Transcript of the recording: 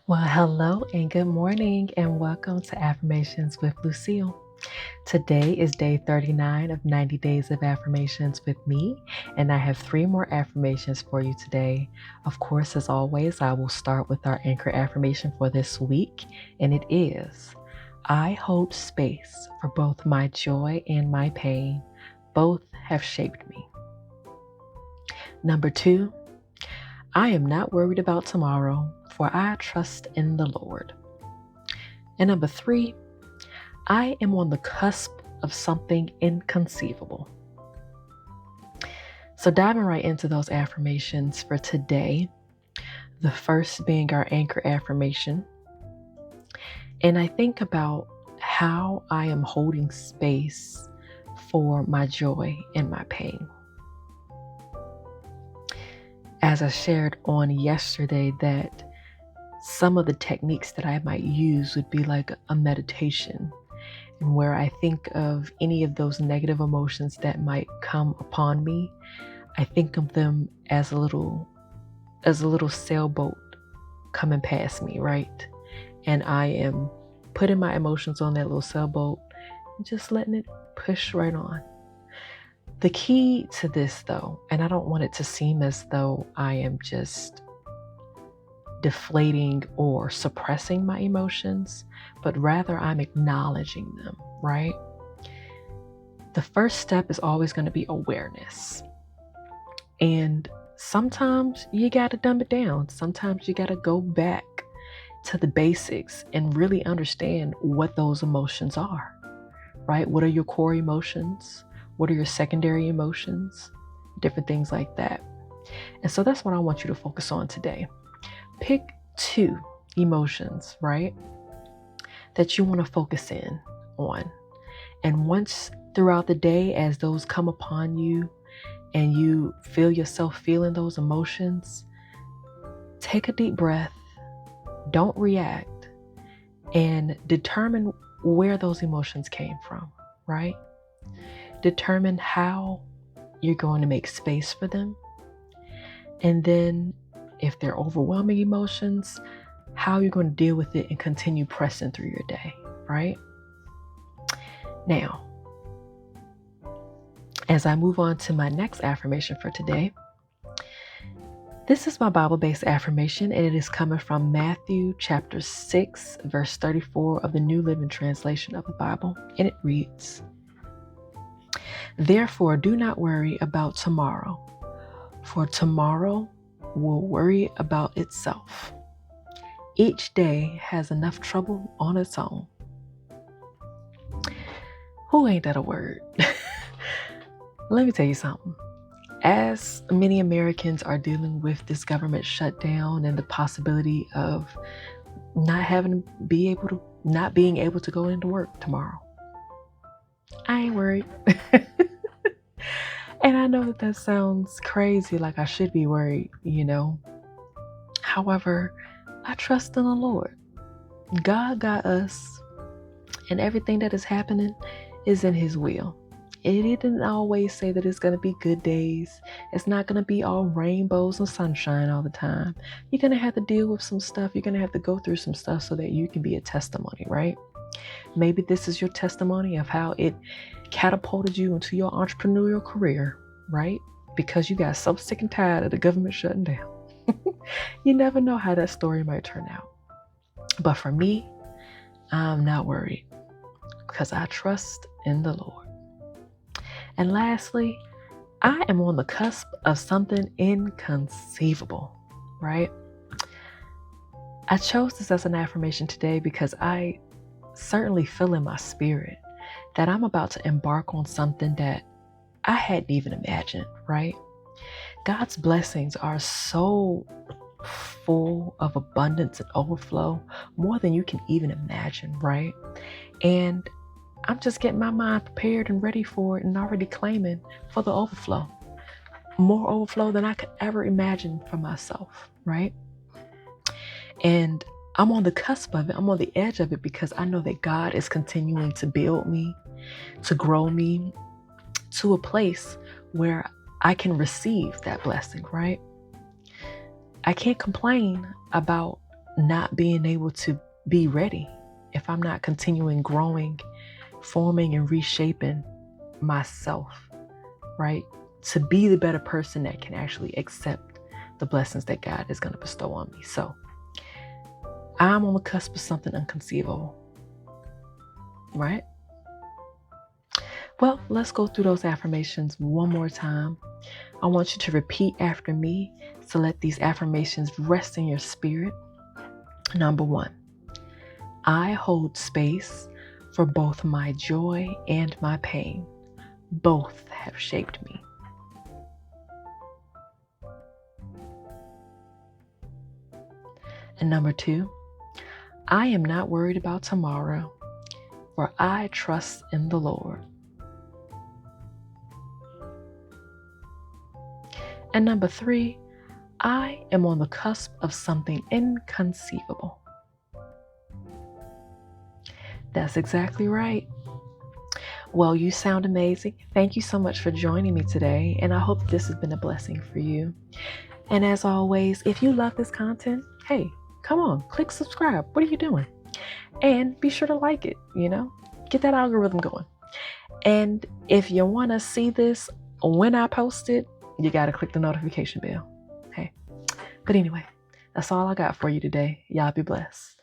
Well, hello and good morning, and welcome to Affirmations with Lucille. Today is day 39 of 90 Days of Affirmations with me, and I have 3 more affirmations for you today. Of course, as always, I will start with our Anchor Affirmation for this week, and it is I hold space for both my joy and my pain. Both have shaped me. Number 2, I am not worried about tomorrow, for I trust in the Lord. And number 3, I am on the cusp of something inconceivable. So diving right into those affirmations for today, the first being our Anchor Affirmation. And I think about how I am holding space for my joy and my pain. As I shared on yesterday, that some of the techniques that I might use would be like a meditation, and where I think of any of those negative emotions that might come upon me, I think of them as a little sailboat coming past me, right? And I am putting my emotions on that little sailboat and just letting it push right on. The key to this, though, and I don't want it to seem as though I am just deflating or suppressing my emotions, but rather I'm acknowledging them, right? The first step is always going to be awareness. And sometimes you got to dumb it down. Sometimes you got to go back to the basics and really understand what those emotions are, right? What are your core emotions? What are your secondary emotions? Different things like that. And so that's what I want you to focus on today. Pick 2 emotions, right, that you want to focus in on. And once throughout the day, as those come upon you and you feel yourself feeling those emotions, take a deep breath, don't react, and determine where those emotions came from, right? Determine how you're going to make space for them. And then if they're overwhelming emotions, how you're going to deal with it and continue pressing through your day, right? Now, as I move on to my next affirmation for today, this is my Bible-based affirmation, and it is coming from Matthew chapter 6, verse 34 of the New Living Translation of the Bible, and it reads, "Therefore, do not worry about tomorrow, for tomorrow will worry about itself. Each day has enough trouble on its own." Who ain't that a word? Let me tell you something. As many Americans are dealing with this government shutdown and the possibility of not being able to go into work tomorrow, I ain't worried. And I know that sounds crazy, like I should be worried, However, I trust in the Lord. God got us, and everything that is happening is in His will. And He didn't always say that it's going to be good days. It's not going to be all rainbows and sunshine all the time. You're going to have to deal with some stuff. You're going to have to go through some stuff so that you can be a testimony, right? Maybe this is your testimony of how it catapulted you into your entrepreneurial career, right? Because you got so sick and tired of the government shutting down. You never know how that story might turn out. But for me, I'm not worried because I trust in the Lord. And lastly, I am on the cusp of something inconceivable, right? I chose this as an affirmation today because I certainly feel in my spirit that I'm about to embark on something that I hadn't even imagined, right? God's blessings are so full of abundance and overflow, more than you can even imagine, right? And I'm just getting my mind prepared and ready for it and already claiming for the overflow. More overflow than I could ever imagine for myself, right? And I'm on the cusp of it. I'm on the edge of it because I know that God is continuing to build me, to grow me to a place where I can receive that blessing, right? I can't complain about not being able to be ready, if I'm not continuing growing, forming and reshaping myself, right? To be the better person that can actually accept the blessings that God is going to bestow on me. So I'm on the cusp of something inconceivable, right? Well, let's go through those affirmations one more time. I want you to repeat after me to let these affirmations rest in your spirit. Number 1, I hold space for both my joy and my pain. Both have shaped me. And number 2, I am not worried about tomorrow, for I trust in the Lord. And number 3, I am on the cusp of something inconceivable. That's exactly right. Well, you sound amazing. Thank you so much for joining me today, and I hope this has been a blessing for you. And as always, if you love this content, hey, come on, click subscribe. What are you doing? And be sure to like it, get that algorithm going. And if you want to see this when I post it, you got to click the notification bell. Hey, but anyway, that's all I got for you today. Y'all be blessed.